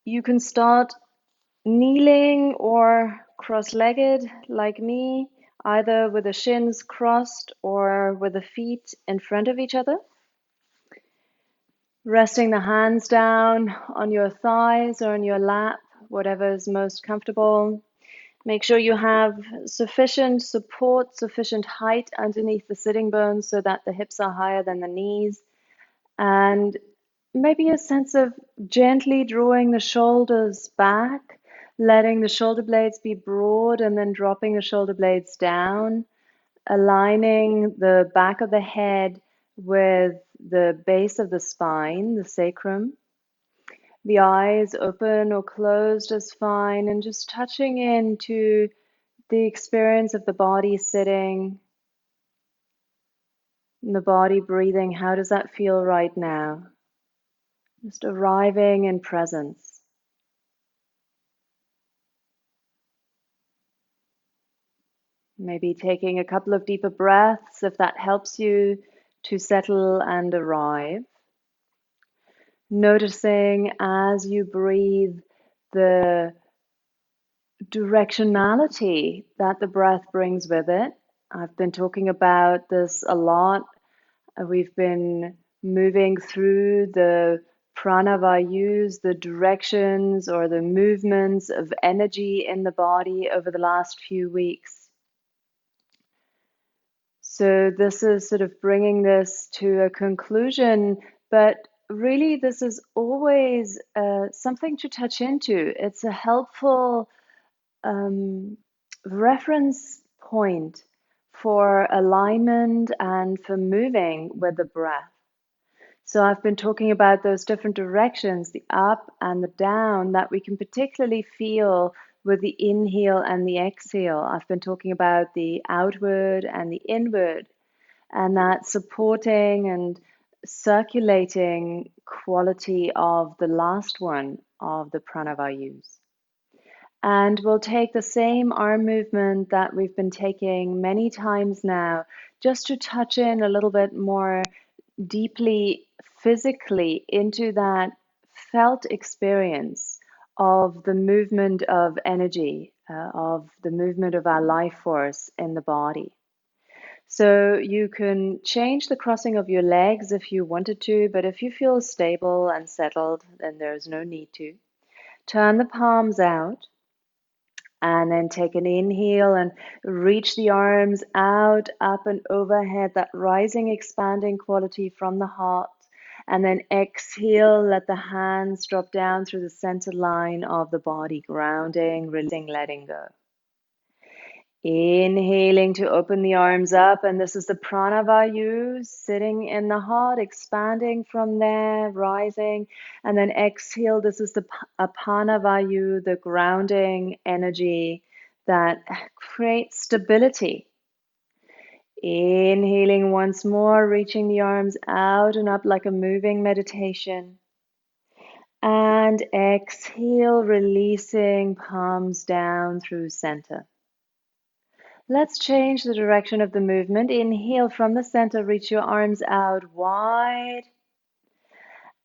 You can start kneeling or cross-legged like me, either with the shins crossed or with the feet in front of each other. Resting the hands down on your thighs or on your lap, whatever is most comfortable. Make sure you have sufficient support, sufficient height underneath the sitting bones so that the hips are higher than the knees. And maybe a sense of gently drawing the shoulders back, letting the shoulder blades be broad and then dropping the shoulder blades down, aligning the back of the head with the base of the spine, the sacrum. The eyes open or closed is fine, and just touching into the experience of the body sitting, and the body breathing. How does that feel right now? Just arriving in presence. Maybe taking a couple of deeper breaths if that helps you to settle and arrive. Noticing as you breathe the directionality that the breath brings with it. I've been talking about this a lot. We've been moving through the Prana Vayus, the directions or the movements of energy in the body over the last few weeks. So this is sort of bringing this to a conclusion, but really this is always something to touch into. It's a helpful reference point for alignment and for moving with the breath. So I've been talking about those different directions, the up and the down, that we can particularly feel with the inhale and the exhale. I've been talking about the outward and the inward, and that supporting and circulating quality of the last one of the Prana Vayus. And we'll take the same arm movement that we've been taking many times now, just to touch in a little bit more deeply physically into that felt experience of the movement of energy, of the movement of our life force in the body. So you can change the crossing of your legs if you wanted to, but if you feel stable and settled, then there's no need to. Turn the palms out. And then take an inhale and reach the arms out, up and overhead, that rising, expanding quality from the heart. And then exhale, let the hands drop down through the center line of the body, grounding, releasing, letting go. Inhaling to open the arms up, and this is the Prana Vayu, sitting in the heart, expanding from there, rising, and then exhale. This is the Apana Vayu, the grounding energy that creates stability. Inhaling once more, reaching the arms out and up like a moving meditation. And exhale, releasing, palms down through center. Let's change the direction of the movement. Inhale from the center, reach your arms out wide.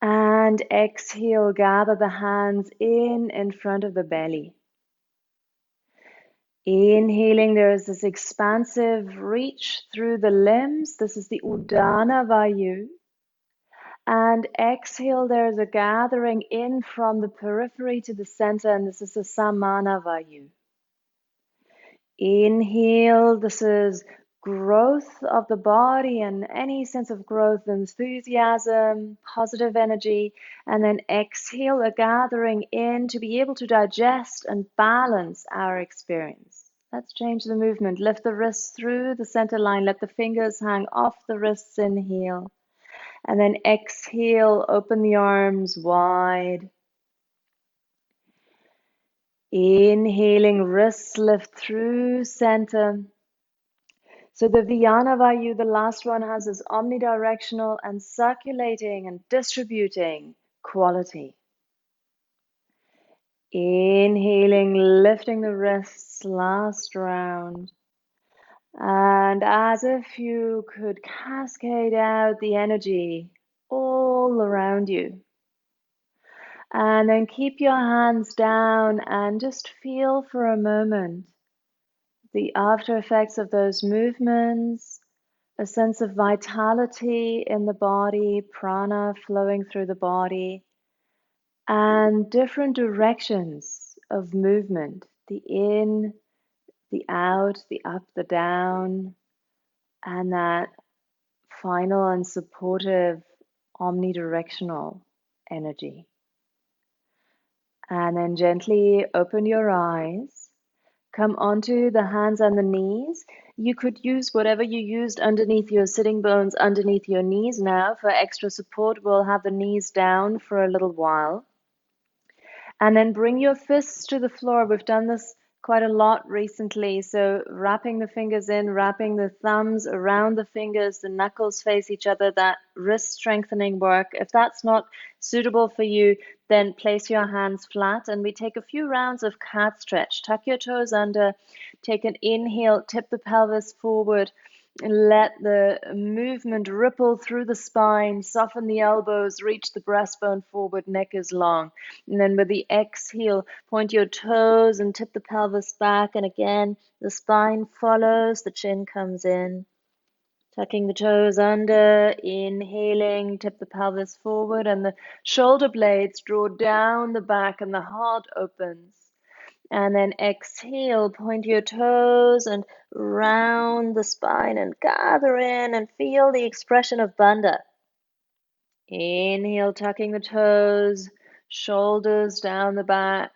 And exhale, gather the hands in front of the belly. Inhaling, there is this expansive reach through the limbs. This is the Udana Vayu. And exhale, there is a gathering in from the periphery to the center, and this is the Samana Vayu. Inhale, this is growth of the body and any sense of growth, enthusiasm, positive energy. And then exhale, a gathering in to be able to digest and balance our experience. Let's change the movement. Lift the wrists through the center line. Let the fingers hang off the wrists. Inhale. And then exhale, open the arms wide. Inhaling, wrists lift through center. So the Vijnana Vayu, the last one, has this omnidirectional and circulating and distributing quality. Inhaling, lifting the wrists, last round. And as if you could cascade out the energy all around you. And then keep your hands down and just feel for a moment the after effects of those movements, a sense of vitality in the body, prana flowing through the body, and different directions of movement, the in, the out, the up, the down, and that final and supportive omnidirectional energy. And then gently open your eyes. Come onto the hands and the knees. You could use whatever you used underneath your sitting bones, underneath your knees now. For extra support, we'll have the knees down for a little while. And then bring your fists to the floor. We've done this quite a lot recently. So wrapping the fingers in, wrapping the thumbs around the fingers, the knuckles face each other, that wrist strengthening work. If that's not suitable for you, then place your hands flat and we take a few rounds of cat stretch. Tuck your toes under, take an inhale, tip the pelvis forward. Let the movement ripple through the spine, soften the elbows, reach the breastbone forward, neck is long. And then with the exhale, point your toes and tip the pelvis back. And again, the spine follows, the chin comes in. Tucking the toes under, inhaling, tip the pelvis forward, and the shoulder blades draw down the back and the heart opens. And then exhale, point your toes and round the spine and gather in and feel the expression of bandha. Inhale, tucking the toes, shoulders down the back.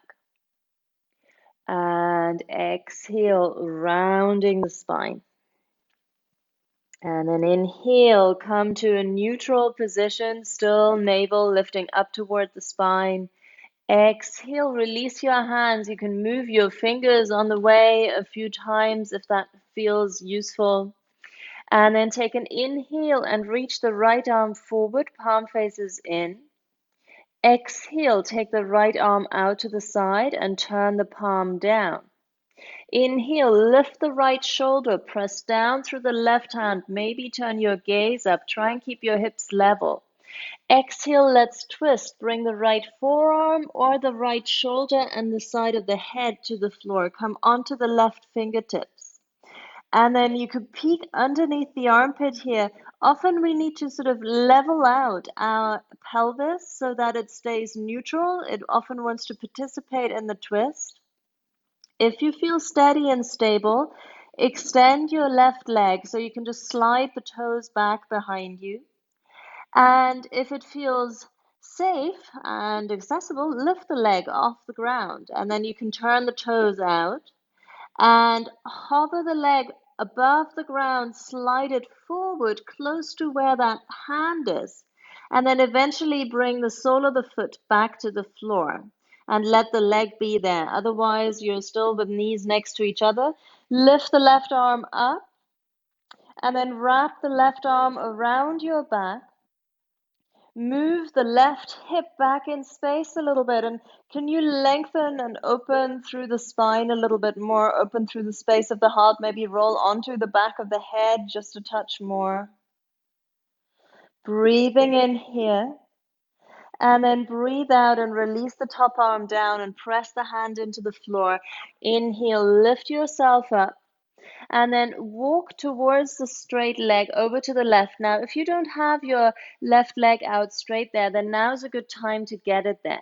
And exhale, rounding the spine. And then inhale, come to a neutral position, still navel lifting up toward the spine. Exhale, release your hands. You can move your fingers on the way a few times if that feels useful. And then take an inhale and reach the right arm forward, palm faces in. Exhale, take the right arm out to the side and turn the palm down. Inhale, lift the right shoulder, press down through the left hand, maybe turn your gaze up, try and keep your hips level. Exhale, let's twist. Bring the right forearm or the right shoulder and the side of the head to the floor. Come onto the left fingertips. And then you could peek underneath the armpit here. Often we need to sort of level out our pelvis so that it stays neutral. It often wants to participate in the twist. If you feel steady and stable, extend your left leg so you can just slide the toes back behind you. And if it feels safe and accessible, lift the leg off the ground. And then you can turn the toes out and hover the leg above the ground, slide it forward close to where that hand is. And then eventually bring the sole of the foot back to the floor and let the leg be there. Otherwise, you're still with knees next to each other. Lift the left arm up and then wrap the left arm around your back. Move the left hip back in space a little bit. And can you lengthen and open through the spine a little bit more, open through the space of the heart, maybe roll onto the back of the head just a touch more. Breathing in here. And then breathe out and release the top arm down and press the hand into the floor. Inhale, lift yourself up. And then walk towards the straight leg over to the left. Now, if you don't have your left leg out straight there, then now's a good time to get it then.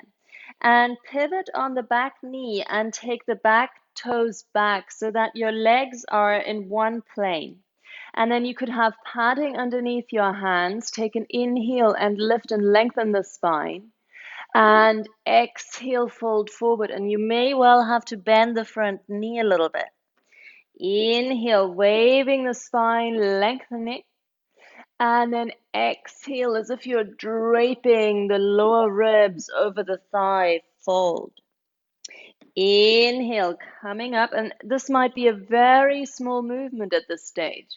And pivot on the back knee and take the back toes back so that your legs are in one plane. And then you could have padding underneath your hands. Take an inhale and lift and lengthen the spine. And exhale, fold forward. And you may well have to bend the front knee a little bit. Inhale, waving the spine, lengthening. And then exhale as if you're draping the lower ribs over the thigh, fold. Inhale, coming up. And this might be a very small movement at this stage.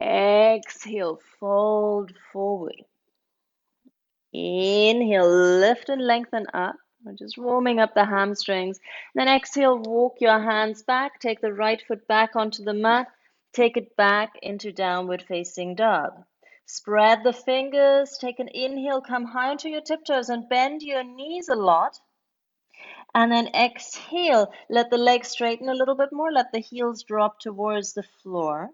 Exhale, fold forward. Inhale, lift and lengthen up. We're just warming up the hamstrings. Then exhale, walk your hands back. Take the right foot back onto the mat. Take it back into downward facing dog. Spread the fingers, take an inhale, come high onto your tiptoes and bend your knees a lot. And then exhale, let the legs straighten a little bit more, let the heels drop towards the floor.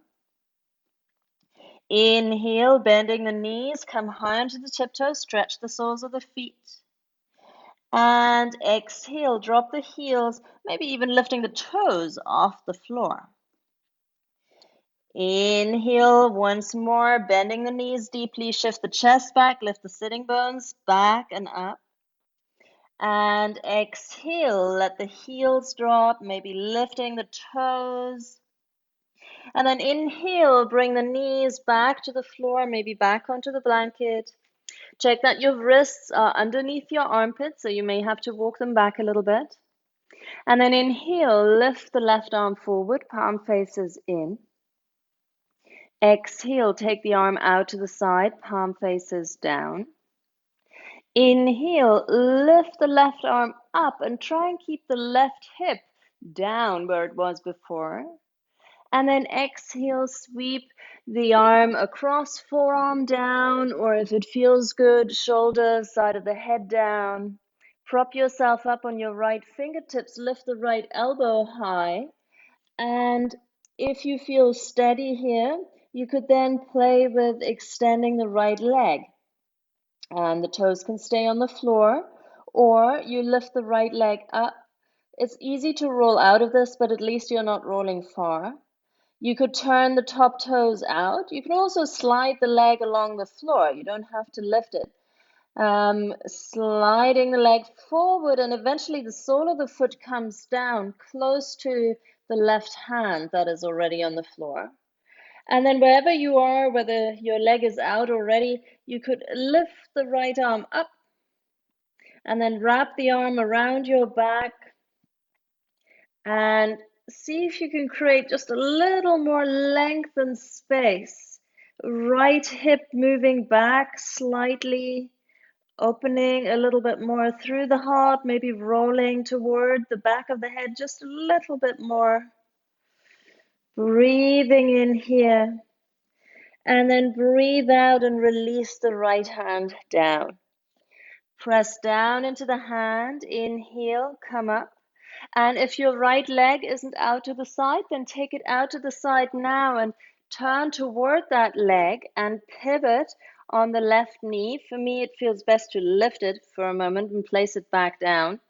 Inhale, bending the knees, come high onto the tiptoes, stretch the soles of the feet. And exhale, drop the heels, maybe even lifting the toes off the floor. Inhale once more, bending the knees deeply, shift the chest back, lift the sitting bones back and up. And exhale, let the heels drop, maybe lifting the toes. And then inhale, bring the knees back to the floor, maybe back onto the blanket. Check that your wrists are underneath your armpits, so you may have to walk them back a little bit. And then inhale, lift the left arm forward, palm faces in. Exhale, take the arm out to the side, palm faces down. Inhale, lift the left arm up and try and keep the left hip down where it was before. And then exhale, sweep the arm across, forearm down, or if it feels good, shoulder, side of the head down. Prop yourself up on your right fingertips, lift the right elbow high. And if you feel steady here, you could then play with extending the right leg. And the toes can stay on the floor, or you lift the right leg up. It's easy to roll out of this, but at least you're not rolling far. You could turn the top toes out. You can also slide the leg along the floor. You don't have to lift it. Sliding the leg forward, and eventually the sole of the foot comes down close to the left hand that is already on the floor. And then wherever you are, whether your leg is out already, you could lift the right arm up and then wrap the arm around your back and see if you can create just a little more length and space. Right hip moving back slightly, opening a little bit more through the heart, maybe rolling toward the back of the head just a little bit more. Breathing in here. And then breathe out and release the right hand down. Press down into the hand, inhale, come up. And if your right leg isn't out to the side, then take it out to the side now and turn toward that leg and pivot on the left knee. For me, it feels best to lift it for a moment and place it back down.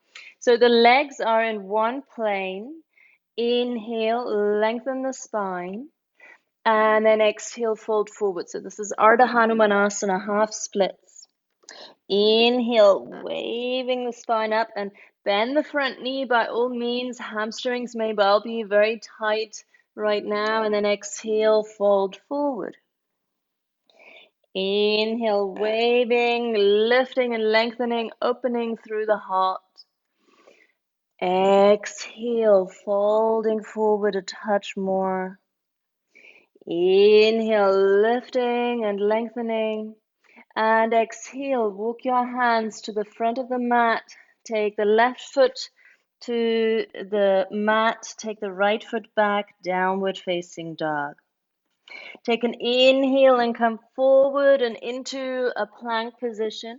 So the legs are in one plane. Inhale, lengthen the spine. And then exhale, fold forward. So this is Ardha Hanumanasana, half splits. Inhale, waving the spine up and bend the front knee by all means. Hamstrings may well be very tight right now. And then exhale, fold forward. Inhale, waving, lifting and lengthening, opening through the heart. Exhale, folding forward a touch more. Inhale, lifting and lengthening. And exhale, walk your hands to the front of the mat. Take the left foot to the mat. Take the right foot back, downward facing dog. Take an inhale and come forward and into a plank position.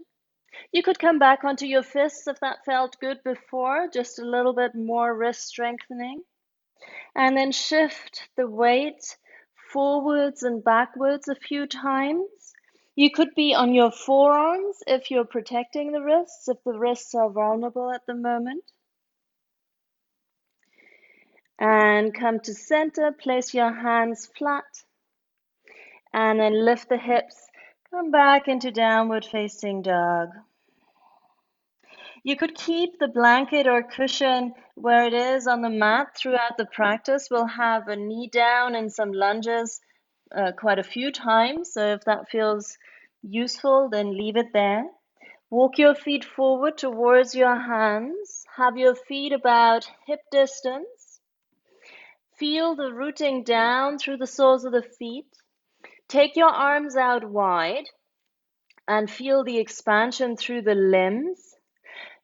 You could come back onto your fists if that felt good before, just a little bit more wrist strengthening. And then shift the weight forwards and backwards a few times. You could be on your forearms if you're protecting the wrists, if the wrists are vulnerable at the moment. And come to center, place your hands flat. And then lift the hips, come back into downward facing dog. You could keep the blanket or cushion where it is on the mat throughout the practice. We'll have a knee down and some lunges quite a few times. So if that feels useful, then leave it there. Walk your feet forward towards your hands. Have your feet about hip distance. Feel the rooting down through the soles of the feet. Take your arms out wide and feel the expansion through the limbs.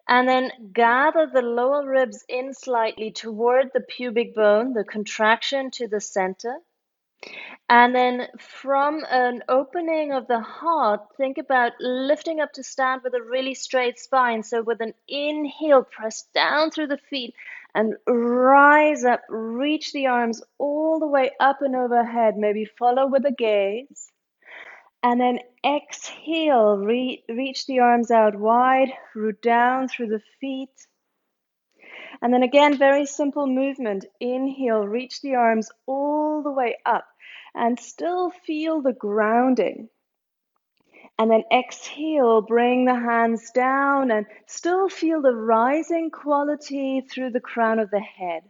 And then gather the lower ribs in slightly toward the pubic bone, the contraction to the center. And then from an opening of the heart, think about lifting up to stand with a really straight spine. So with an inhale, press down through the feet and rise up, reach the arms all the way up and overhead. Maybe follow with a gaze. And then exhale, reach the arms out wide, root down through the feet. And then again, very simple movement. Inhale, reach the arms all the way up and still feel the grounding. And then exhale, bring the hands down and still feel the rising quality through the crown of the head.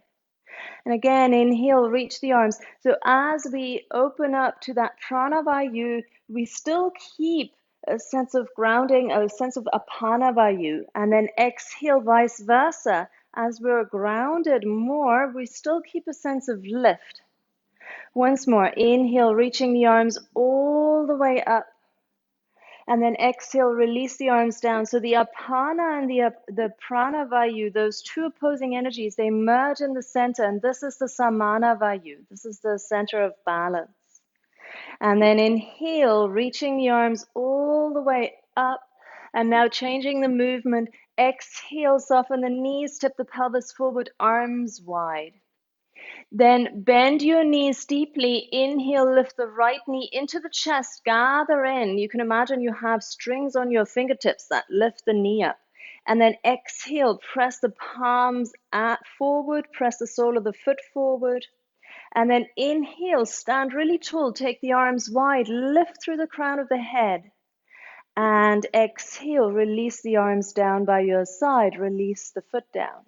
And again, inhale, reach the arms. So as we open up to that Prana Vayu, we still keep a sense of grounding, a sense of Apana Vayu. And then exhale, vice versa. As we're grounded more, we still keep a sense of lift. Once more, inhale, reaching the arms all the way up. And then exhale, release the arms down. So the apana and the prana vayu, those two opposing energies, they merge in the center. And this is the samana vayu. This is the center of balance. And then inhale, reaching the arms all the way up. And now changing the movement. Exhale, soften the knees, tip the pelvis forward, arms wide. Then bend your knees deeply. Inhale, lift the right knee into the chest, gather in. You can imagine you have strings on your fingertips that lift the knee up. And then exhale, press the palms forward, press the sole of the foot forward. And then inhale, stand really tall, take the arms wide, lift through the crown of the head. And exhale, release the arms down by your side, release the foot down.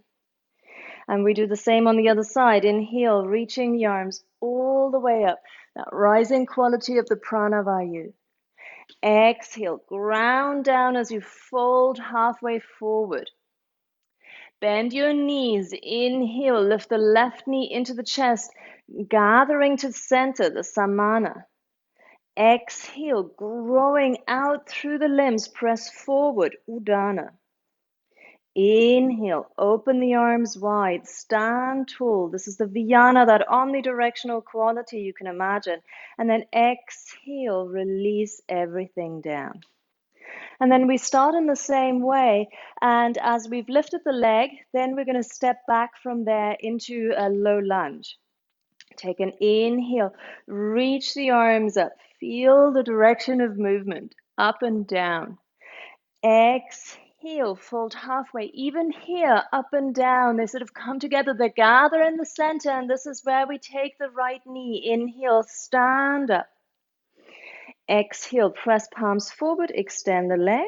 And we do the same on the other side. Inhale, reaching the arms all the way up. That rising quality of the Prana Vayu. Exhale, ground down as you fold halfway forward. Bend your knees. Inhale, lift the left knee into the chest, gathering to the center, the Samana. Exhale, growing out through the limbs, press forward, Udana. Inhale, open the arms wide, stand tall. This is the Vijnana, that omnidirectional quality you can imagine. And then exhale, release everything down. And then we start in the same way. And as we've lifted the leg, then we're going to step back from there into a low lunge. Take an inhale, reach the arms up, feel the direction of movement, up and down. Exhale, fold halfway. Even here, up and down, they sort of come together. They gather in the center, and this is where we take the right knee. Inhale, stand up. Exhale, press palms forward, extend the leg.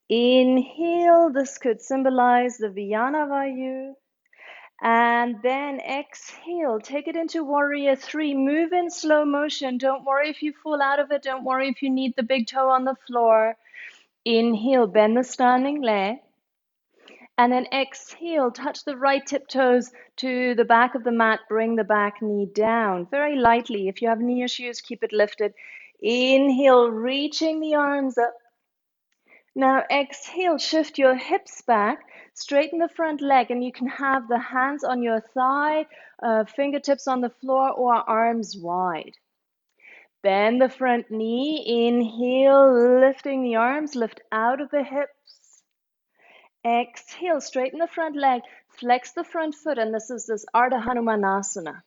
Inhale, this could symbolize the Vijnana Vayu. And then exhale, take it into warrior three. Move in slow motion. Don't worry if you fall out of it. Don't worry if you need the big toe on the floor. Inhale, bend the standing leg. And then exhale, touch the right tiptoes to the back of the mat. Bring the back knee down very lightly. If you have knee issues, keep it lifted. Inhale, reaching the arms up. Now exhale, shift your hips back, straighten the front leg, and you can have the hands on your thigh, fingertips on the floor, or arms wide. Bend the front knee, inhale, lifting the arms, lift out of the hips. Exhale, straighten the front leg, flex the front foot, and this is this Ardha Hanumanasana.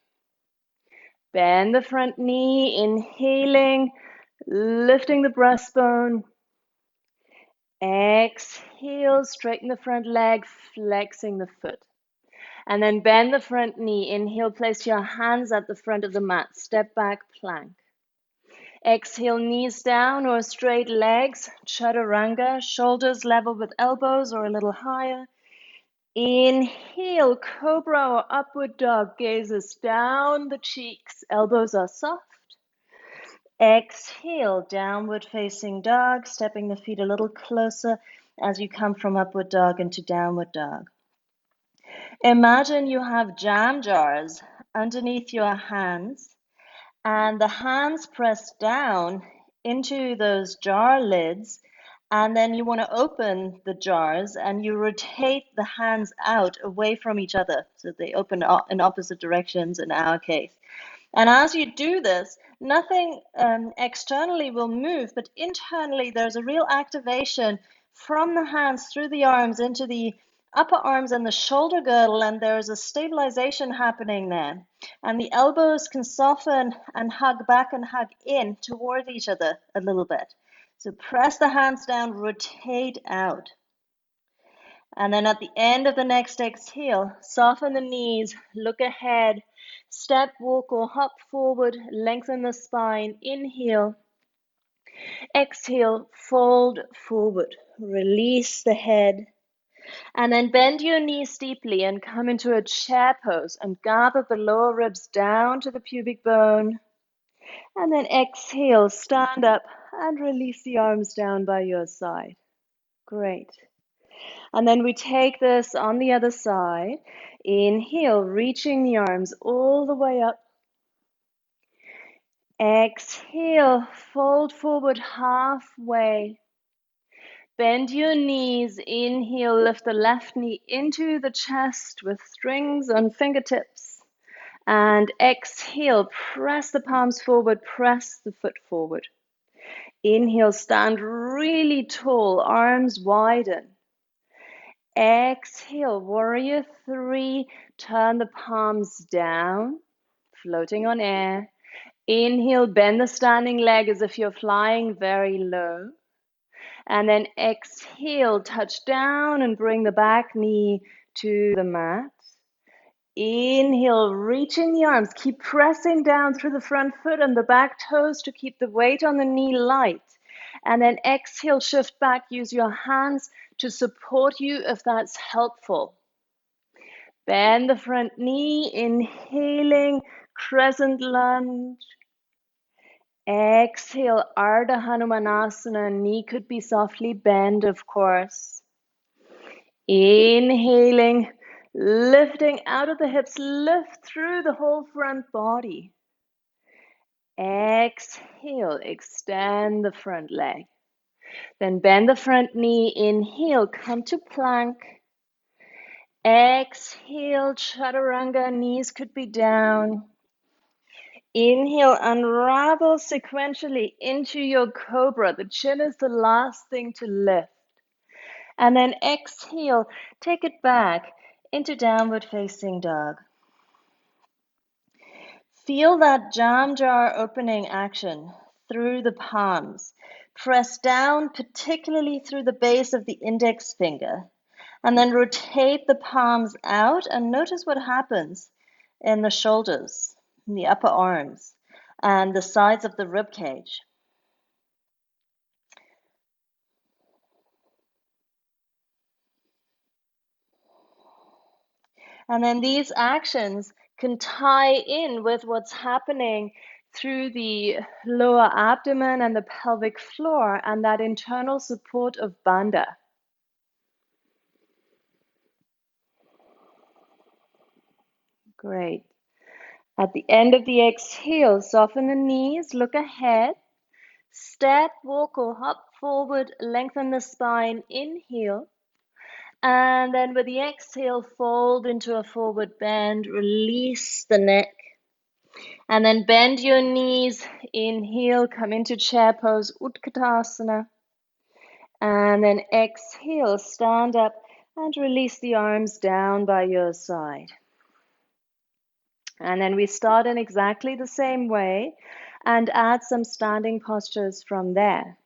Bend the front knee, inhaling, lifting the breastbone. Exhale, straighten the front leg, flexing the foot. And then bend the front knee. Inhale, place your hands at the front of the mat. Step back, plank. Exhale, knees down or straight legs, chaturanga, shoulders level with elbows or a little higher. Inhale, cobra or upward dog, gazes down the cheeks, elbows are soft. Exhale, downward facing dog, stepping the feet a little closer as you come from upward dog into downward dog. Imagine you have jam jars underneath your hands, and the hands press down into those jar lids, and then you want to open the jars and you rotate the hands out away from each other so they open in opposite directions in our case. And as you do this, nothing externally will move, but internally there's a real activation from the hands through the arms into the upper arms and the shoulder girdle, and there's a stabilization happening there. And the elbows can soften and hug back and hug in toward each other a little bit. So press the hands down, rotate out. And then at the end of the next exhale, soften the knees, look ahead, step, walk, or hop forward, lengthen the spine, inhale, exhale, fold forward, release the head, and then bend your knees deeply and come into a chair pose and gather the lower ribs down to the pubic bone. And then exhale, stand up and release the arms down by your side. Great. And then we take this on the other side. Inhale, reaching the arms all the way up. Exhale, fold forward halfway. Bend your knees. Inhale, lift the left knee into the chest with strings on fingertips. And exhale, press the palms forward, press the foot forward. Inhale, stand really tall, arms widen. Exhale, warrior three, turn the palms down, floating on air. Inhale, bend the standing leg as if you're flying very low. And then exhale, touch down and bring the back knee to the mat. Inhale, reaching the arms, keep pressing down through the front foot and the back toes to keep the weight on the knee light. And then exhale, shift back, use your hands to support you if that's helpful. Bend the front knee, inhaling, crescent lunge. Exhale, Ardha Hanumanasana, knee could be softly bent, of course. Inhaling, lifting out of the hips, lift through the whole front body. Exhale, extend the front leg. Then bend the front knee, inhale, come to plank. Exhale, chaturanga, knees could be down. Inhale, unravel sequentially into your cobra. The chin is the last thing to lift. And then exhale, take it back into downward facing dog. Feel that jam jar opening action through the palms. Press down, particularly through the base of the index finger. And then rotate the palms out and notice what happens in the shoulders, in the upper arms, and the sides of the rib cage. And then these actions can tie in with what's happening through the lower abdomen and the pelvic floor and that internal support of bandha. Great. At the end of the exhale, soften the knees, look ahead, step, walk, or hop forward, lengthen the spine, inhale. And then with the exhale, fold into a forward bend, release the neck. And then bend your knees, inhale, come into chair pose, Utkatasana. And then exhale, stand up and release the arms down by your side. And then we start in exactly the same way and add some standing postures from there.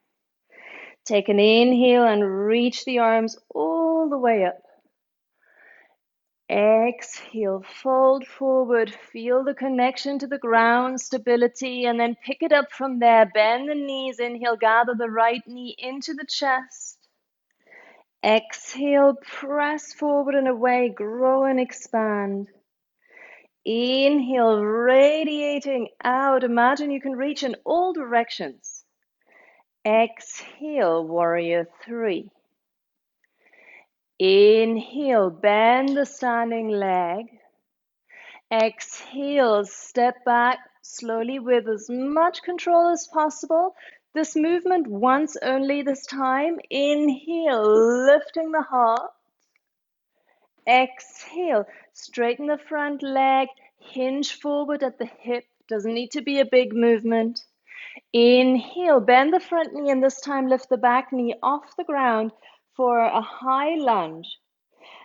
Take an inhale and reach the arms all the way up. Exhale, fold forward, feel the connection to the ground, stability, and then pick it up from there. Bend the knees, inhale, gather the right knee into the chest. Exhale, press forward and away, grow and expand. Inhale, radiating out. Imagine you can reach in all directions. Exhale, warrior three. Inhale, bend the standing leg. Exhale, step back slowly with as much control as possible. This movement once only this time. Inhale, lifting the heart. Exhale, straighten the front leg, hinge forward at the hip Doesn't need to be a big movement. Inhale, bend the front knee, and this time lift the back knee off the ground for a high lunge.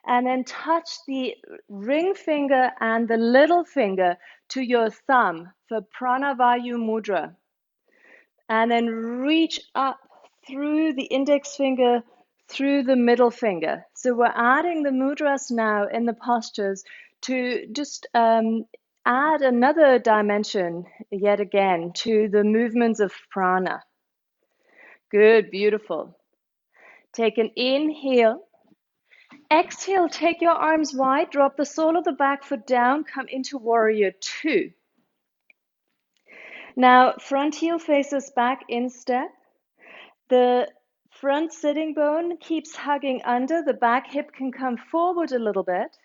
And then touch the ring finger and the little finger to your thumb for Prana Vayu mudra. And then reach up through the index finger, through the middle finger. So we're adding the mudras now in the postures to just add another dimension yet again to the movements of prana. Good, beautiful. Take an inhale. Exhale, take your arms wide, drop the sole of the back foot down, come into warrior two. Now, front heel faces back in step. The front sitting bone keeps hugging under, the back hip can come forward a little bit.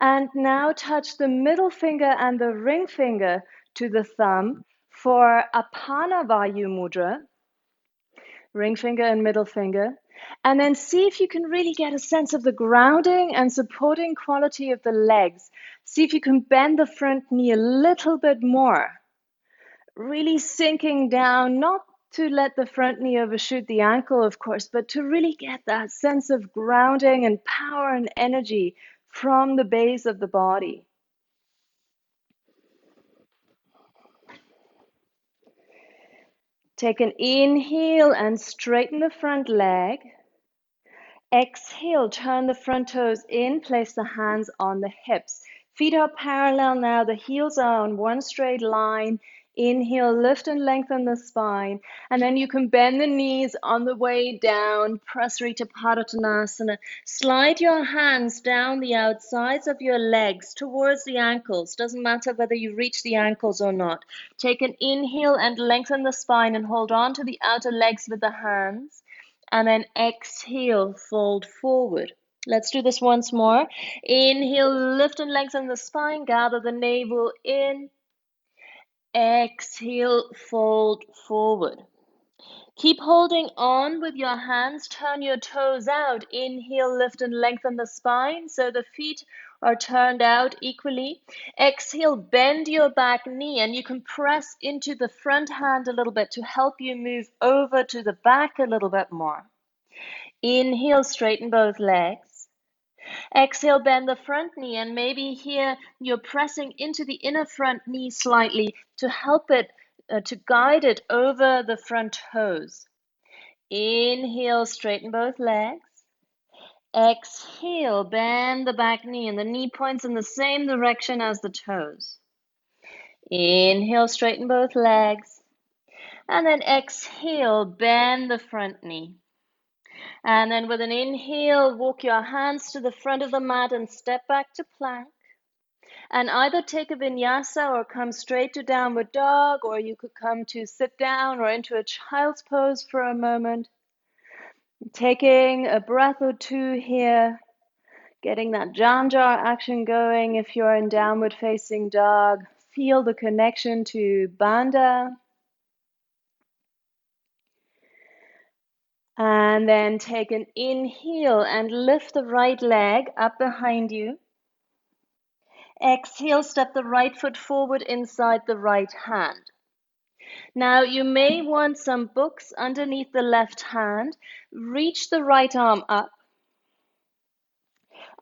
And now touch the middle finger and the ring finger to the thumb for Prana Vayu mudra, ring finger and middle finger. And then see if you can really get a sense of the grounding and supporting quality of the legs. See if you can bend the front knee a little bit more. Really sinking down, not to let the front knee overshoot the ankle, of course, but to really get that sense of grounding and power and energy from the base of the body. Take an inhale and straighten the front leg. Exhale, turn the front toes in, place the hands on the hips. Feet are parallel now, the heels are on one straight line. Inhale, lift and lengthen the spine. And then you can bend the knees on the way down, Prasarita Padottanasana. Slide your hands down the outsides of your legs towards the ankles. Doesn't matter whether you reach the ankles or not. Take an inhale and lengthen the spine and hold on to the outer legs with the hands. And then exhale, fold forward. Let's do this once more. Inhale, lift and lengthen the spine, gather the navel in. Exhale, fold forward. Keep holding on with your hands, turn your toes out. Inhale, lift and lengthen the spine so the feet are turned out equally. Exhale, bend your back knee and you can press into the front hand a little bit to help you move over to the back a little bit more. Inhale, straighten both legs. Exhale, bend the front knee, and maybe here you're pressing into the inner front knee slightly to help it, to guide it over the front toes. Inhale, straighten both legs. Exhale, bend the back knee, and the knee points in the same direction as the toes. Inhale, straighten both legs. And then exhale, bend the front knee. And then with an inhale, walk your hands to the front of the mat and step back to plank. And either take a vinyasa or come straight to downward dog, or you could come to sit down or into a child's pose for a moment. Taking a breath or two here, getting that Janjar action going. If you're in downward facing dog, feel the connection to Bandha. And then take an inhale and lift the right leg up behind you. Exhale, step the right foot forward inside the right hand. Now you may want some books underneath the left hand. Reach the right arm up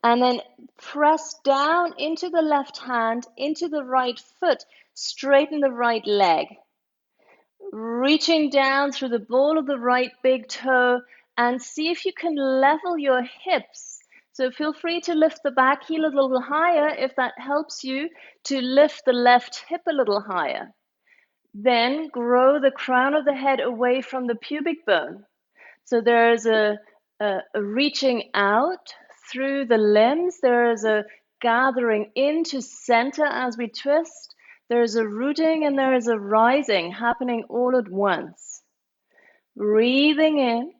and then press down into the left hand, into the right foot. Straighten the right leg. Reaching down through the ball of the right big toe and see if you can level your hips. So feel free to lift the back heel a little higher if that helps you to lift the left hip a little higher. Then grow the crown of the head away from the pubic bone. So there's a reaching out through the limbs. There's a gathering into center as we twist. There's a rooting and there is a rising happening all at once. Breathing in.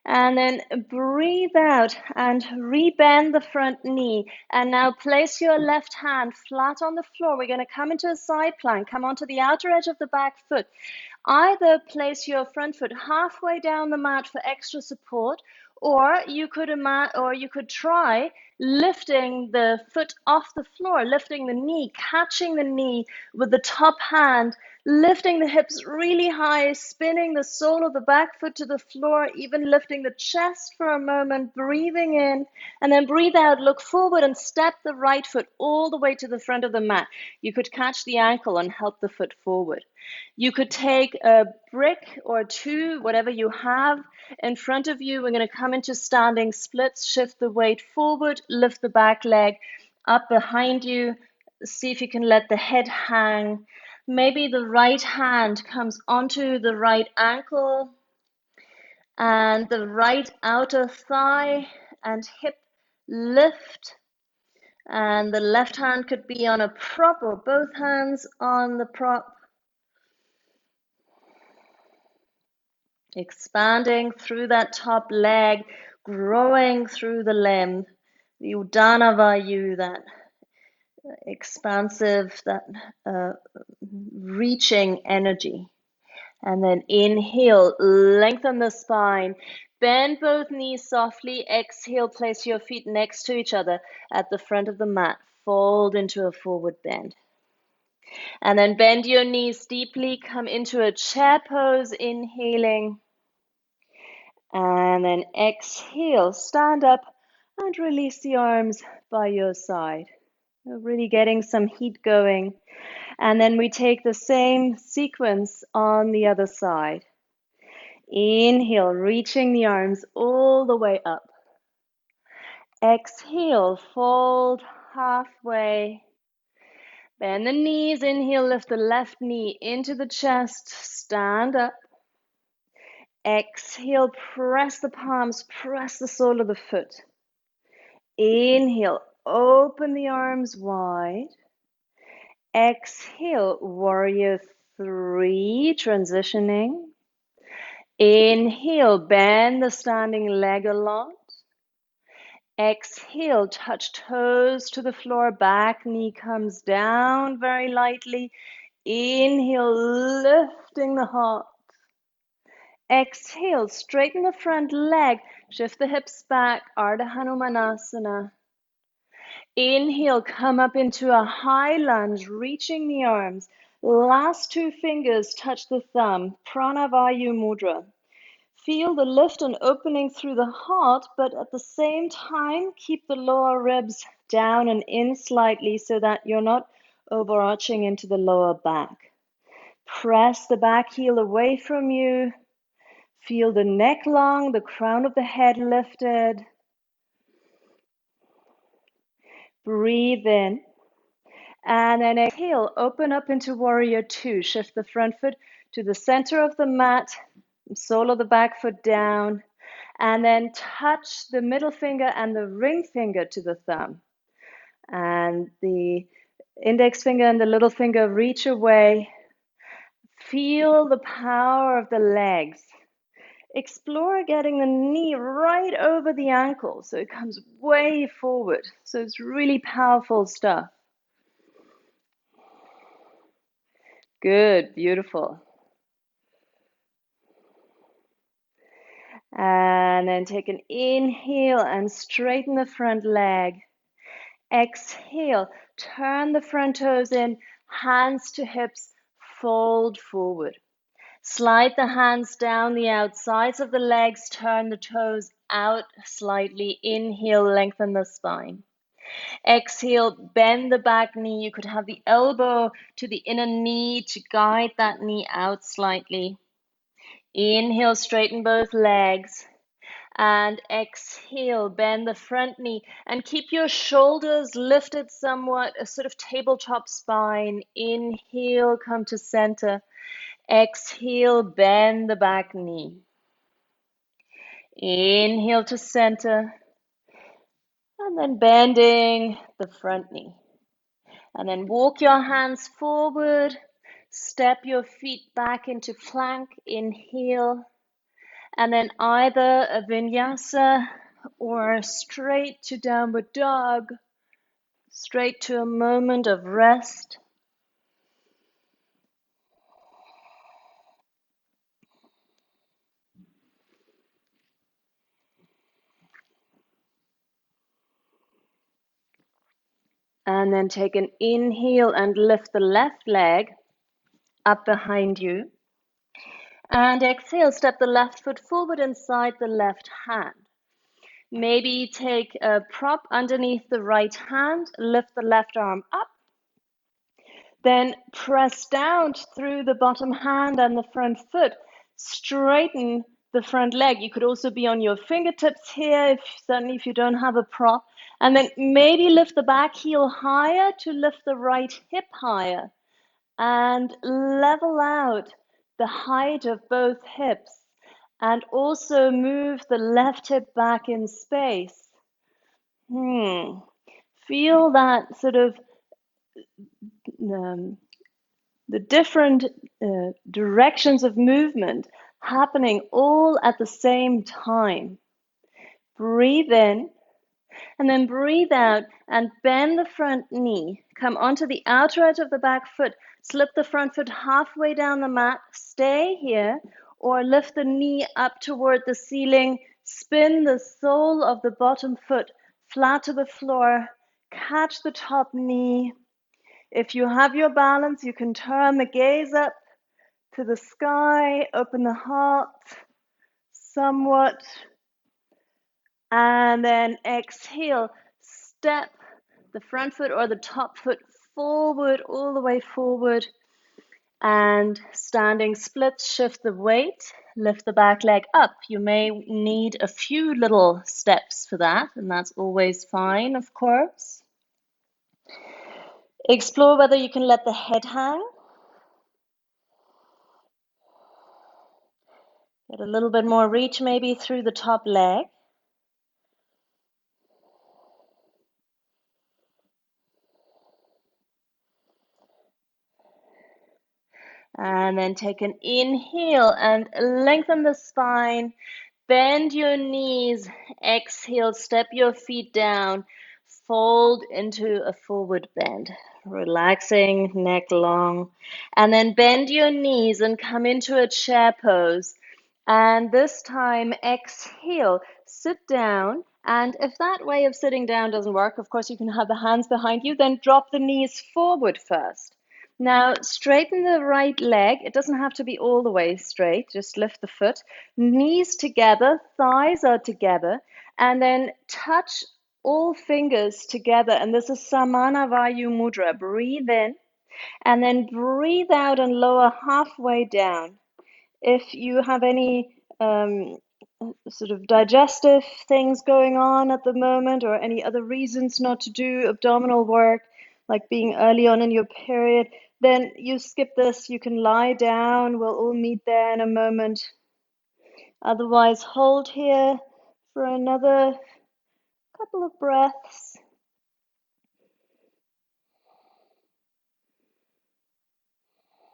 And then breathe out and rebend the front knee. And now place your left hand flat on the floor. We're going to come into a side plank. Come onto the outer edge of the back foot. Either place your front foot halfway down the mat for extra support, Or you could try lifting the foot off the floor, lifting the knee, catching the knee with the top hand, lifting the hips really high, spinning the sole of the back foot to the floor, even lifting the chest for a moment, breathing in, and then breathe out, look forward and step the right foot all the way to the front of the mat. You could catch the ankle and help the foot forward. You could take a brick or two, whatever you have in front of you. We're going to come into standing splits, shift the weight forward, lift the back leg up behind you. See if you can let the head hang. Maybe the right hand comes onto the right ankle and the right outer thigh and hip lift. And the left hand could be on a prop or both hands on the prop. Expanding through that top leg, growing through the limb, the Prana Vayu, that expansive, that reaching energy. And then inhale, lengthen the spine, bend both knees softly, exhale, place your feet next to each other at the front of the mat, fold into a forward bend. And then bend your knees deeply, come into a chair pose, inhaling. And then exhale, stand up and release the arms by your side. You're really getting some heat going. And then we take the same sequence on the other side. Inhale, reaching the arms all the way up. Exhale, fold halfway. Bend the knees, inhale, lift the left knee into the chest, stand up. Exhale, press the palms, press the sole of the foot. Inhale, open the arms wide. Exhale, warrior three, transitioning. Inhale, bend the standing leg a lot. Exhale, touch toes to the floor, back knee comes down very lightly. Inhale, lifting the heart. Exhale, straighten the front leg, shift the hips back, Ardha Hanumanasana. Inhale, come up into a high lunge, reaching the arms. Last two fingers touch the thumb, Prana Vayu mudra. Feel the lift and opening through the heart, but at the same time, keep the lower ribs down and in slightly so that you're not overarching into the lower back. Press the back heel away from you. Feel the neck long, the crown of the head lifted. Breathe in. And then exhale, open up into warrior two. Shift the front foot to the center of the mat, sole of the back foot down. And then touch the middle finger and the ring finger to the thumb. And the index finger and the little finger reach away. Feel the power of the legs. Explore getting the knee right over the ankle so it comes way forward. So it's really powerful stuff. Good, beautiful. And then take an inhale and straighten the front leg. Exhale, turn the front toes in, hands to hips, fold forward. Slide the hands down the outsides of the legs, turn the toes out slightly. Inhale, lengthen the spine. Exhale, bend the back knee. You could have the elbow to the inner knee to guide that knee out slightly. Inhale, straighten both legs. And exhale, bend the front knee and keep your shoulders lifted somewhat, a sort of tabletop spine. Inhale, come to center. Exhale, bend the back knee. Inhale to center. And then bending the front knee. And then walk your hands forward. Step your feet back into plank. Inhale. And then either a vinyasa or straight to downward dog, straight to a moment of rest. And then take an inhale and lift the left leg up behind you. And exhale, step the left foot forward inside the left hand. Maybe take a prop underneath the right hand, lift the left arm up, then press down through the bottom hand and the front foot, straighten the front leg. You could also be on your fingertips here, certainly if you don't have a prop, and then maybe lift the back heel higher to lift the right hip higher, and level out the height of both hips, and also move the left hip back in space. Feel that sort of the different directions of movement happening all at the same time. Breathe in and then breathe out and bend the front knee. Come onto the outer edge of the back foot. Slip the front foot halfway down the mat. Stay here or lift the knee up toward the ceiling. Spin the sole of the bottom foot flat to the floor. Catch the top knee. If you have your balance, you can turn the gaze up to the sky, open the heart somewhat, and then exhale. Step the front foot or the top foot forward, all the way forward, and standing splits, shift the weight, lift the back leg up. You may need a few little steps for that, and that's always fine, of course. Explore whether you can let the head hang. Get a little bit more reach maybe through the top leg. And then take an inhale and lengthen the spine. Bend your knees. Exhale, step your feet down. Fold into a forward bend. Relaxing, neck long. And then bend your knees and come into a chair pose. And this time, exhale, sit down. And if that way of sitting down doesn't work, of course, you can have the hands behind you. Then drop the knees forward first. Now, straighten the right leg. It doesn't have to be all the way straight. Just lift the foot. Knees together, thighs are together, and then touch all fingers together. And this is Prana Vayu mudra. Breathe in, and then breathe out and lower halfway down. If you have any sort of digestive things going on at the moment, or any other reasons not to do abdominal work, like being early on in your period, then you skip this. You can lie down. We'll all meet there in a moment. Otherwise, hold here for another couple of breaths.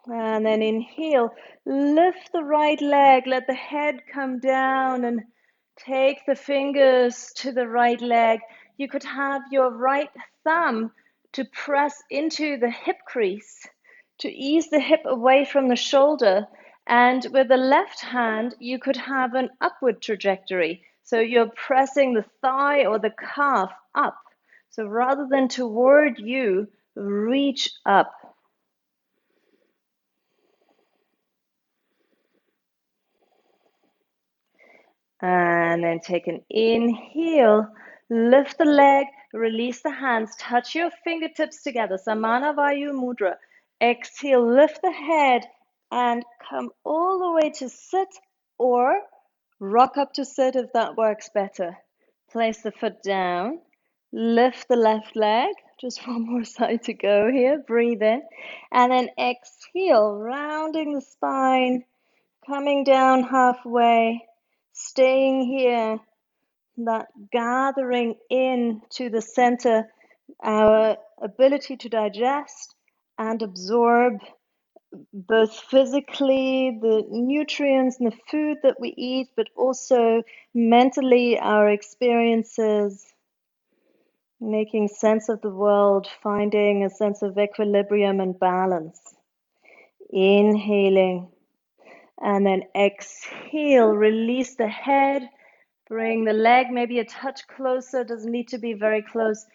And then inhale, lift the right leg, let the head come down and take the fingers to the right leg. You could have your right thumb to press into the hip crease to ease the hip away from the shoulder. And with the left hand, you could have an upward trajectory. So you're pressing the thigh or the calf up. So rather than toward you, reach up. And then take an inhale, lift the leg, release the hands, touch your fingertips together, Prana Vayu mudra. Exhale, lift the head and come all the way to sit or rock up to sit if that works better. Place the foot down, lift the left leg, just one more side to go here, breathe in, and then exhale, rounding the spine, coming down halfway, staying here, that gathering in to the center, our ability to digest and absorb both physically the nutrients and the food that we eat, but also mentally our experiences, making sense of the world, finding a sense of equilibrium and balance. Inhaling. And then exhale, release the head, bring the leg maybe a touch closer, doesn't need to be very close.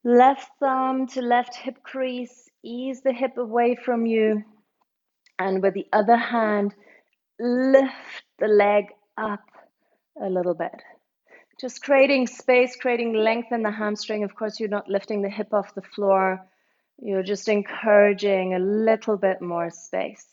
Left thumb to left hip crease, ease the hip away from you. And with the other hand, lift the leg up a little bit. Just creating space, creating length in the hamstring. Of course, you're not lifting the hip off the floor. You're just encouraging a little bit more space.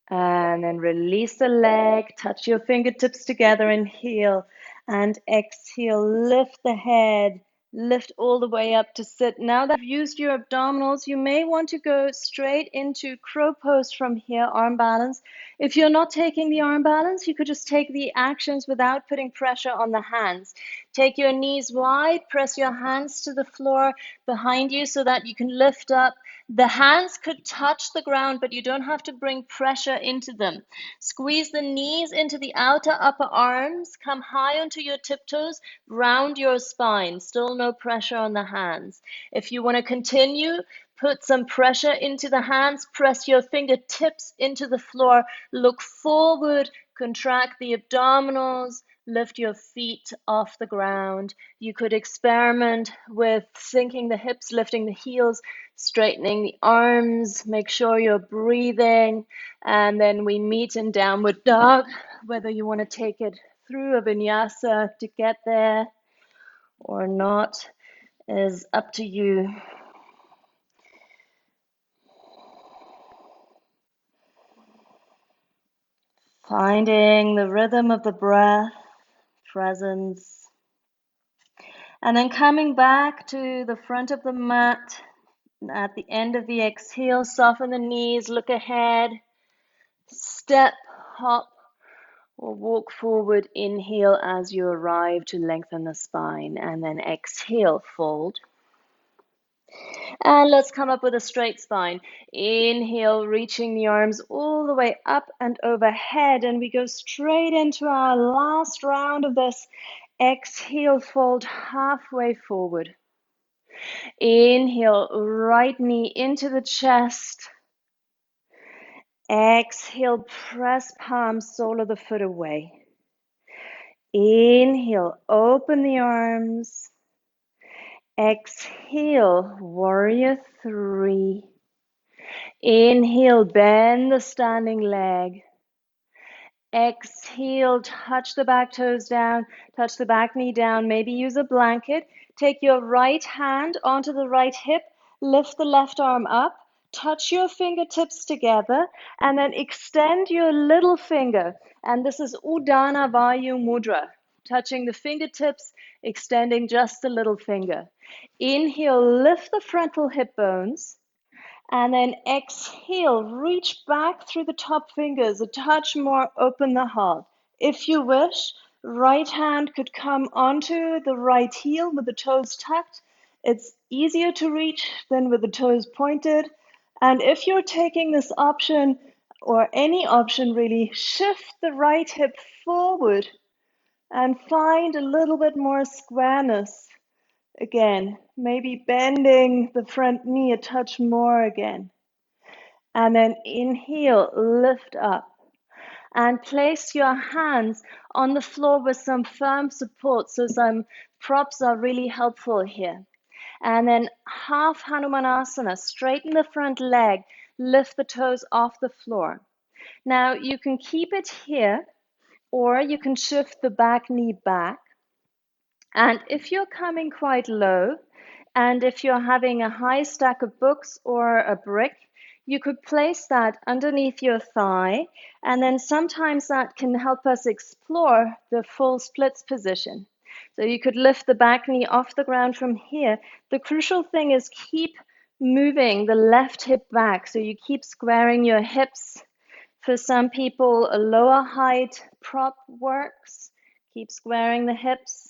And then release the leg, touch your fingertips together, inhale, and exhale, lift the head, lift all the way up to sit. Now that you've used your abdominals, you may want to go straight into crow pose from here, arm balance. If you're not taking the arm balance, you could just take the actions without putting pressure on the hands. Take your knees wide, press your hands to the floor behind you so that you can lift up. The hands could touch the ground, but you don't have to bring pressure into them. Squeeze the knees into the outer upper arms. Come high onto your tiptoes. Round your spine. Still no pressure on the hands. If you want to continue, put some pressure into the hands. Press your fingertips into the floor. Look forward. Contract the abdominals. Lift your feet off the ground. You could experiment with sinking the hips, lifting the heels, straightening the arms. Make sure you're breathing. And then we meet in downward dog, whether you want to take it through a vinyasa to get there or not is up to you. Finding the rhythm of the breath, presence, and then coming back to the front of the mat. At the end of the exhale, soften the knees, look ahead, step, hop, or walk forward. Inhale as you arrive to lengthen the spine, and then exhale, fold. And let's come up with a straight spine. Inhale, reaching the arms all the way up and overhead, and we go straight into our last round of this. Exhale, fold halfway forward. Inhale, right knee into the chest. Exhale, press palm, sole of the foot away. Inhale, open the arms. Exhale, warrior three. Inhale, bend the standing leg. Exhale, touch the back toes down, touch the back knee down, maybe use a blanket. Take your right hand onto the right hip, lift the left arm up, touch your fingertips together, and then extend your little finger. And this is Prana Vayu mudra, touching the fingertips, extending just the little finger. Inhale, lift the frontal hip bones. And then exhale, reach back through the top fingers, a touch more, open the heart. If you wish, right hand could come onto the right heel with the toes tucked. It's easier to reach than with the toes pointed. And if you're taking this option, or any option really, shift the right hip forward and find a little bit more squareness. Again, maybe bending the front knee a touch more again. And then inhale, lift up. And place your hands on the floor with some firm support. So some props are really helpful here. And then half hanumanasana, straighten the front leg, lift the toes off the floor. Now you can keep it here, or you can shift the back knee back. And if you're coming quite low, and if you're having a high stack of books or a brick, you could place that underneath your thigh, and then sometimes that can help us explore the full splits position. So you could lift the back knee off the ground from here. The crucial thing is keep moving the left hip back, so you keep squaring your hips. For some people, a lower height prop works. Keep squaring the hips.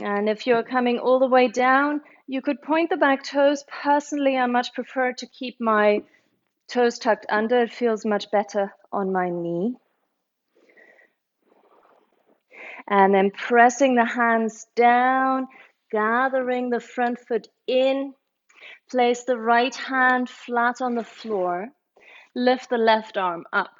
And if you're coming all the way down, you could point the back toes. Personally, I much prefer to keep my toes tucked under. It feels much better on my knee. And then pressing the hands down, gathering the front foot in. Place the right hand flat on the floor. Lift the left arm up.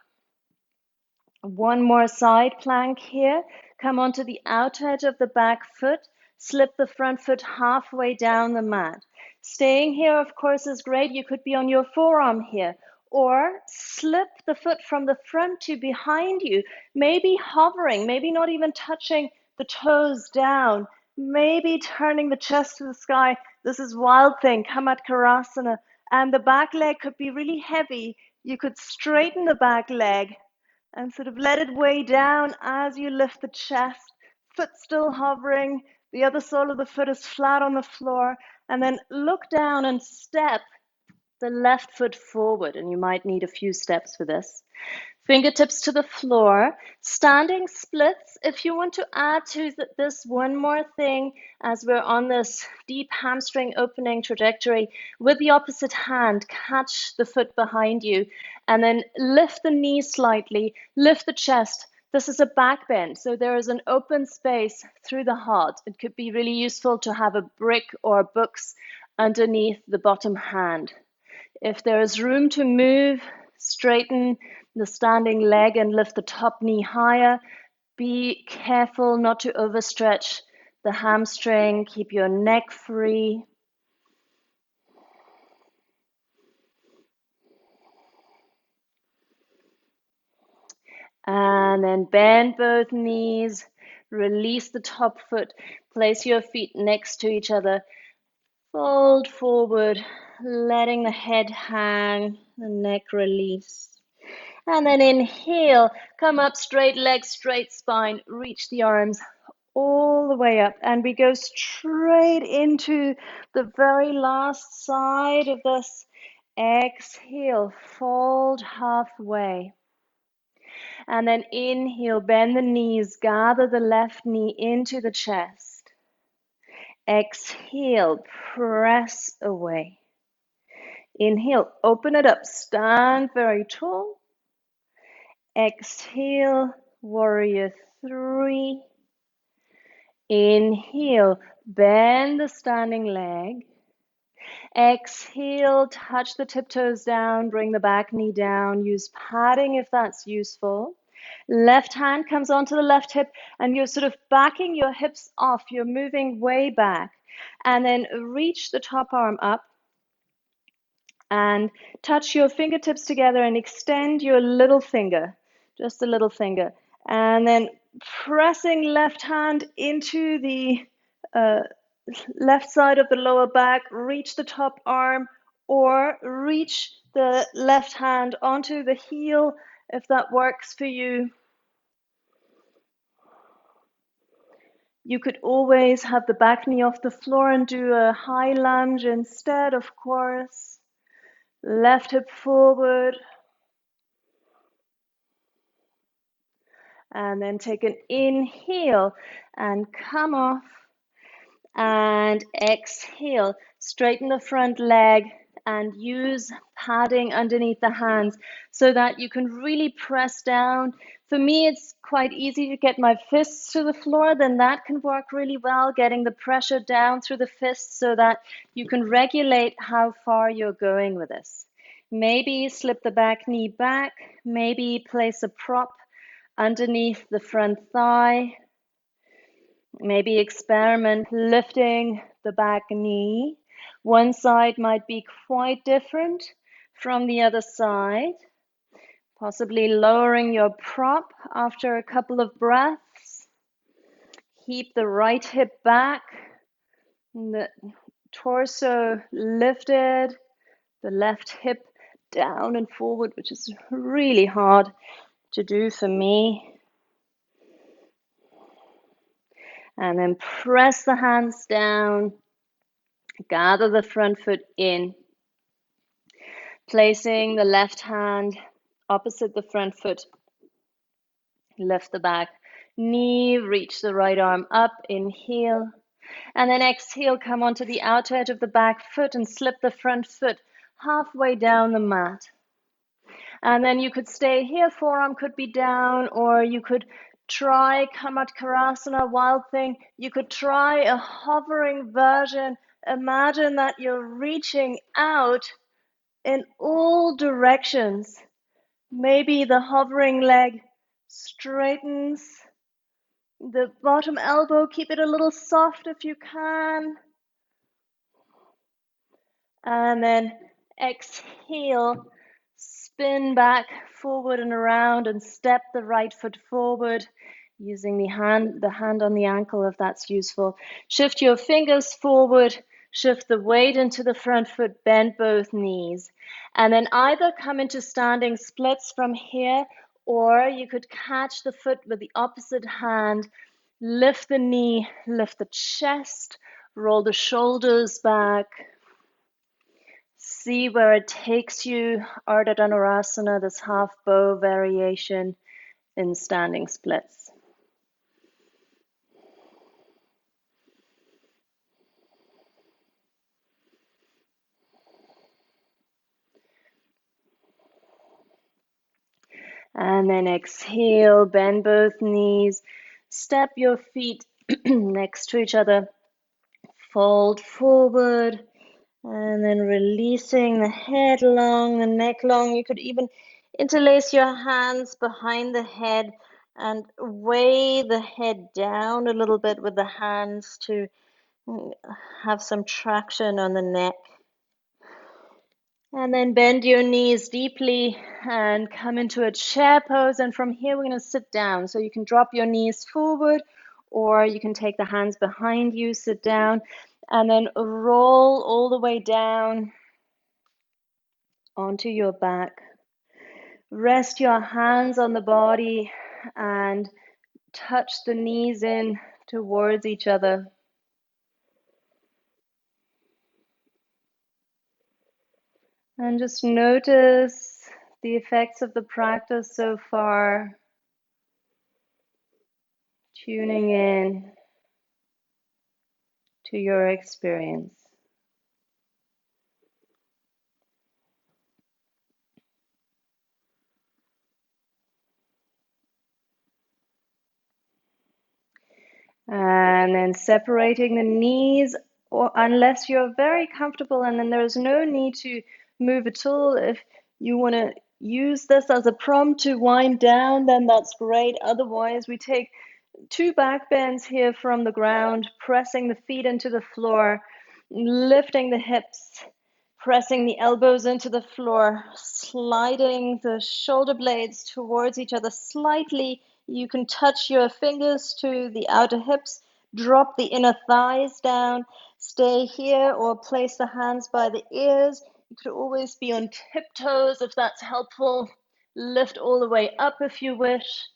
One more side plank here. Come onto the outer edge of the back foot. Slip the front foot halfway down the mat. Staying here, of course, is great. You could be on your forearm here. Or slip the foot from the front to behind you. Maybe hovering, maybe not even touching the toes down. Maybe turning the chest to the sky. This is wild thing, Kamatkarasana. And the back leg could be really heavy. You could straighten the back leg and sort of let it weigh down as you lift the chest, foot still hovering, the other sole of the foot is flat on the floor, and then look down and step the left foot forward, and you might need a few steps for this. Fingertips to the floor, standing splits. If you want to add to this one more thing as we're on this deep hamstring opening trajectory, with the opposite hand, catch the foot behind you and then lift the knee slightly, lift the chest. This is a back bend, so there is an open space through the heart. It could be really useful to have a brick or books underneath the bottom hand. If there is room to move, straighten the standing leg and lift the top knee higher. Be careful not to overstretch the hamstring. Keep your neck free. And then bend both knees. Release the top foot. Place your feet next to each other. Fold forward, letting the head hang, the neck release. And then inhale, come up, straight legs, straight spine, reach the arms all the way up. And we go straight into the very last side of this. Exhale, fold halfway. And then inhale, bend the knees, gather the left knee into the chest. Exhale, press away. Inhale, open it up, stand very tall. Exhale, warrior three. Inhale, bend the standing leg. Exhale, touch the tiptoes down, bring the back knee down. Use padding if that's useful. Left hand comes onto the left hip and you're sort of backing your hips off. You're moving way back. And then reach the top arm up and touch your fingertips together and extend your little finger, just a little finger. And then pressing left hand into the left side of the lower back, reach the top arm, or reach the left hand onto the heel if that works for you. You could always have the back knee off the floor and do a high lunge instead, of course. Left hip forward. And then take an inhale and come off. And exhale, straighten the front leg and use padding underneath the hands so that you can really press down. For me, it's quite easy to get my fists to the floor, then that can work really well, getting the pressure down through the fists so that you can regulate how far you're going with this. Maybe slip the back knee back, maybe place a prop underneath the front thigh. Maybe experiment lifting the back knee. One side might be quite different from the other side. Possibly lowering your prop after a couple of breaths. Keep the right hip back, the torso lifted, the left hip down and forward, which is really hard to do for me. And then press the hands down, gather the front foot in, placing the left hand opposite the front foot. Lift the back knee, reach the right arm up, inhale. And then exhale, come onto the outer edge of the back foot and slip the front foot halfway down the mat. And then you could stay here, forearm could be down, or you could try Kamatkarasana, wild thing. You could try a hovering version. Imagine that you're reaching out in all directions. Maybe the hovering leg Straightens the bottom elbow. Keep it a little soft if you can. And then exhale, spin back, forward and around, and step the right foot forward using the hand on the ankle if that's useful. Shift your fingers forward, shift the weight into the front foot, bend both knees. And then either come into standing splits from here, or you could catch the foot with the opposite hand, lift the knee, lift the chest, roll the shoulders back. See where it takes you, Ardha Dhanurasana, this half bow variation in standing splits. And then exhale, bend both knees, step your feet next to each other, fold forward, and then releasing the head long, the neck long. You could even interlace your hands behind the head and weigh the head down a little bit with the hands to have some traction on the neck. And then bend your knees deeply and come into a chair pose. And from here, we're going to sit down. So you can drop your knees forward, or you can take the hands behind you, sit down, and then roll all the way down onto your back. Rest your hands on the body and touch the knees in towards each other. And just notice the effects of the practice so far, tuning in to your experience. And then separating the knees, or unless you're very comfortable, and then there's no need to move at all. If you want to use this as a prompt to wind down, then that's great. Otherwise, we take 2 back bends here from the ground, pressing the feet into the floor, lifting the hips, pressing the elbows into the floor, sliding the shoulder blades towards each other slightly. You can touch your fingers to the outer hips, drop the inner thighs down, stay here, or place the hands by the ears. You could always be on tiptoes if that's helpful. Lift all the way up if you wish.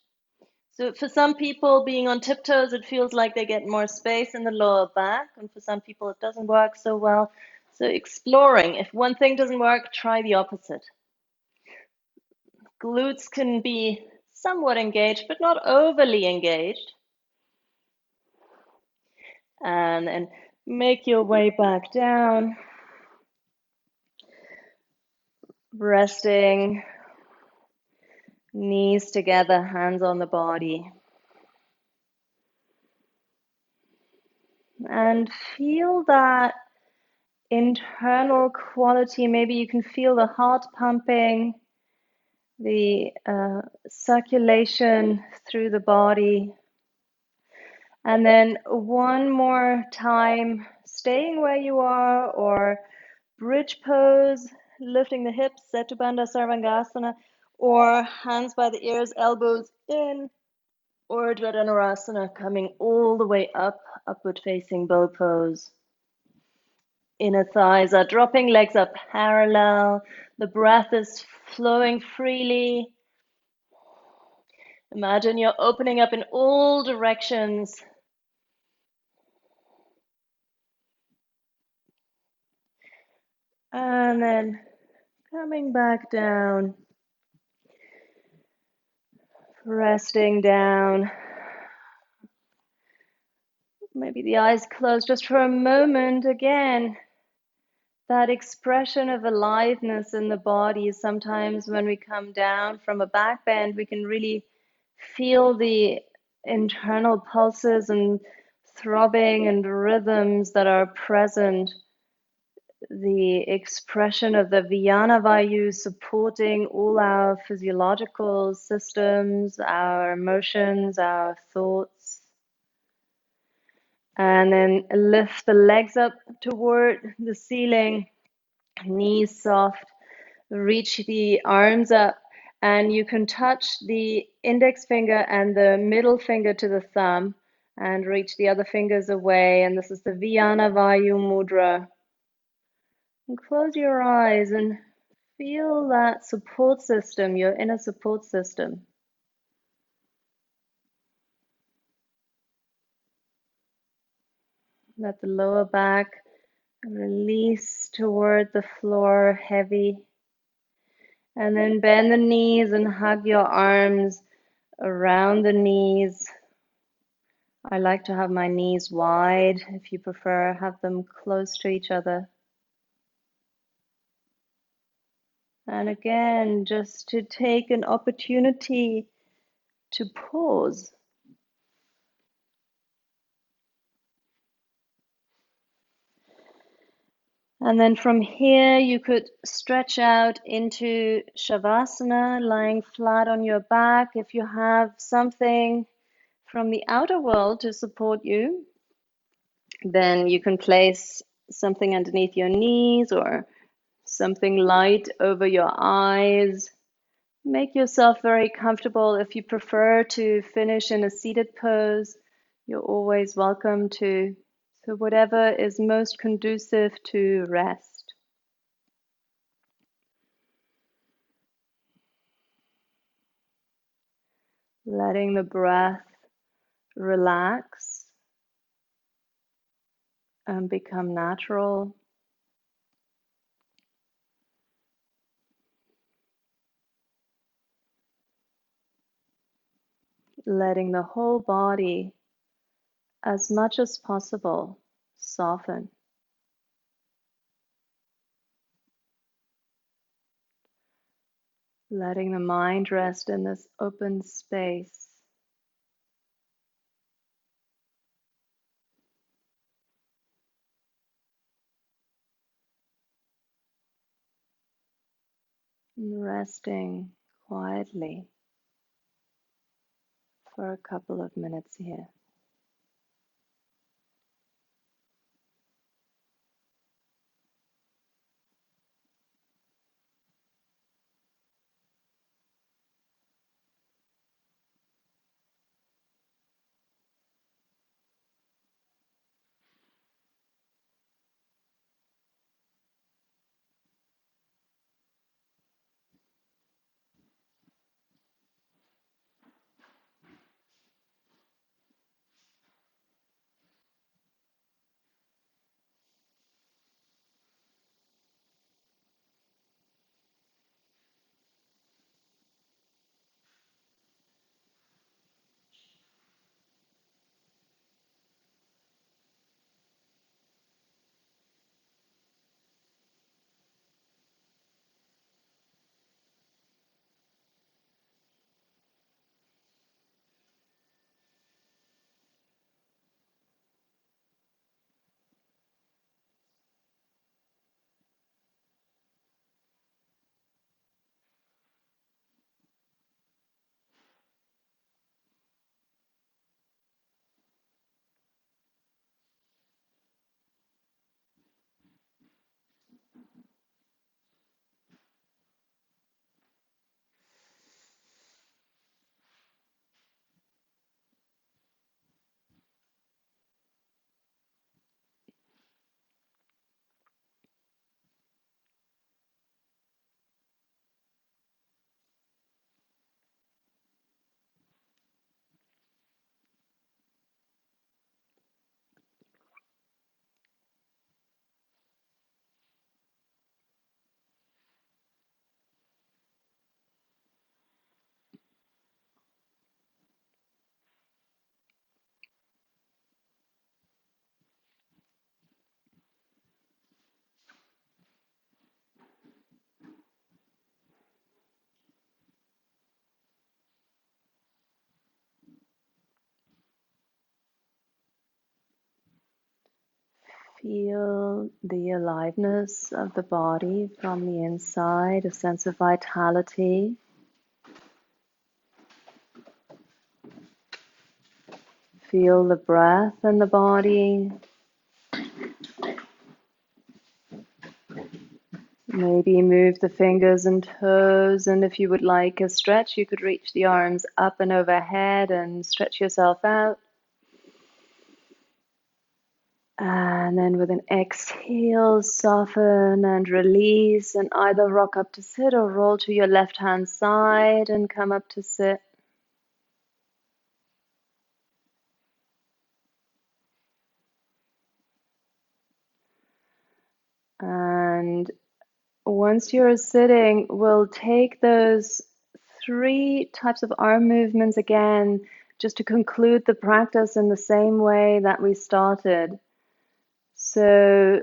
So for some people, being on tiptoes, it feels like they get more space in the lower back, and for some people, it doesn't work so well. So exploring. If one thing doesn't work, try the opposite. Glutes can be somewhat engaged, but not overly engaged. And then make your way back down, resting, knees together, hands on the body. And feel that internal quality. Maybe you can feel the heart pumping, the circulation through the body. And then one more time, staying where you are, or bridge pose, lifting the hips, Setu Bandha Sarvangasana, or hands by the ears, elbows in, or Urdhva Dhanurasana, coming all the way up, upward facing bow pose. Inner thighs are dropping, legs are parallel, the breath is flowing freely. Imagine you're opening up in all directions. And then coming back down, resting down. Maybe the eyes closed just for a moment again. That expression of aliveness in the body. Sometimes when we come down from a back bend, we can really feel the internal pulses and throbbing and rhythms that are present. the expression of the Prana Vayu supporting all our physiological systems, our emotions, our thoughts. And then lift the legs up toward the ceiling, knees soft, reach the arms up, and you can touch the index finger and the middle finger to the thumb and reach the other fingers away. And this is the Prana Vayu mudra. And close your eyes and feel that support system, your inner support system. Let the lower back release toward the floor, heavy. And then bend the knees and hug your arms around the knees. I like to have my knees wide. If you prefer, have them close to each other. And again, just to take an opportunity to pause. And then from here, you could stretch out into Shavasana, lying flat on your back. If you have something from the outer world to support you, then you can place something underneath your knees or something light over your eyes. Make yourself very comfortable. If you prefer to finish in a seated pose, you're always welcome to. So, whatever is most conducive to rest. Letting the breath relax and become natural. Letting the whole body, as much as possible, soften. Letting the mind rest in this open space. And resting quietly for a couple of minutes here. Feel the aliveness of the body from the inside, a sense of vitality. Feel the breath in the body. Maybe move the fingers and toes, and if you would like a stretch, you could reach the arms up and overhead and stretch yourself out. And then with an exhale, soften and release, and either rock up to sit or roll to your left hand side and come up to sit. And once you're sitting, we'll take those 3 types of arm movements again, just to conclude the practice in the same way that we started. So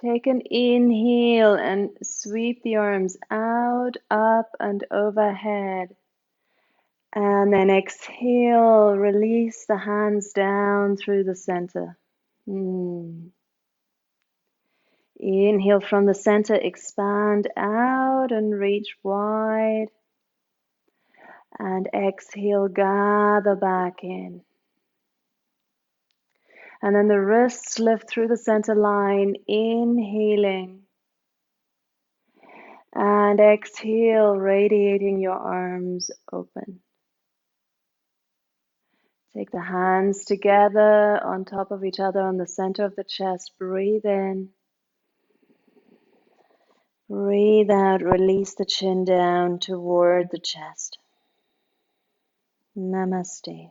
take an inhale and sweep the arms out, up, and overhead. And then exhale, release the hands down through the center. Inhale from the center, expand out and reach wide. And exhale, gather back in. And then the wrists lift through the center line, inhaling. And exhale, radiating your arms open. Take the hands together on top of each other on the center of the chest. Breathe in. Breathe out, release the chin down toward the chest. Namaste.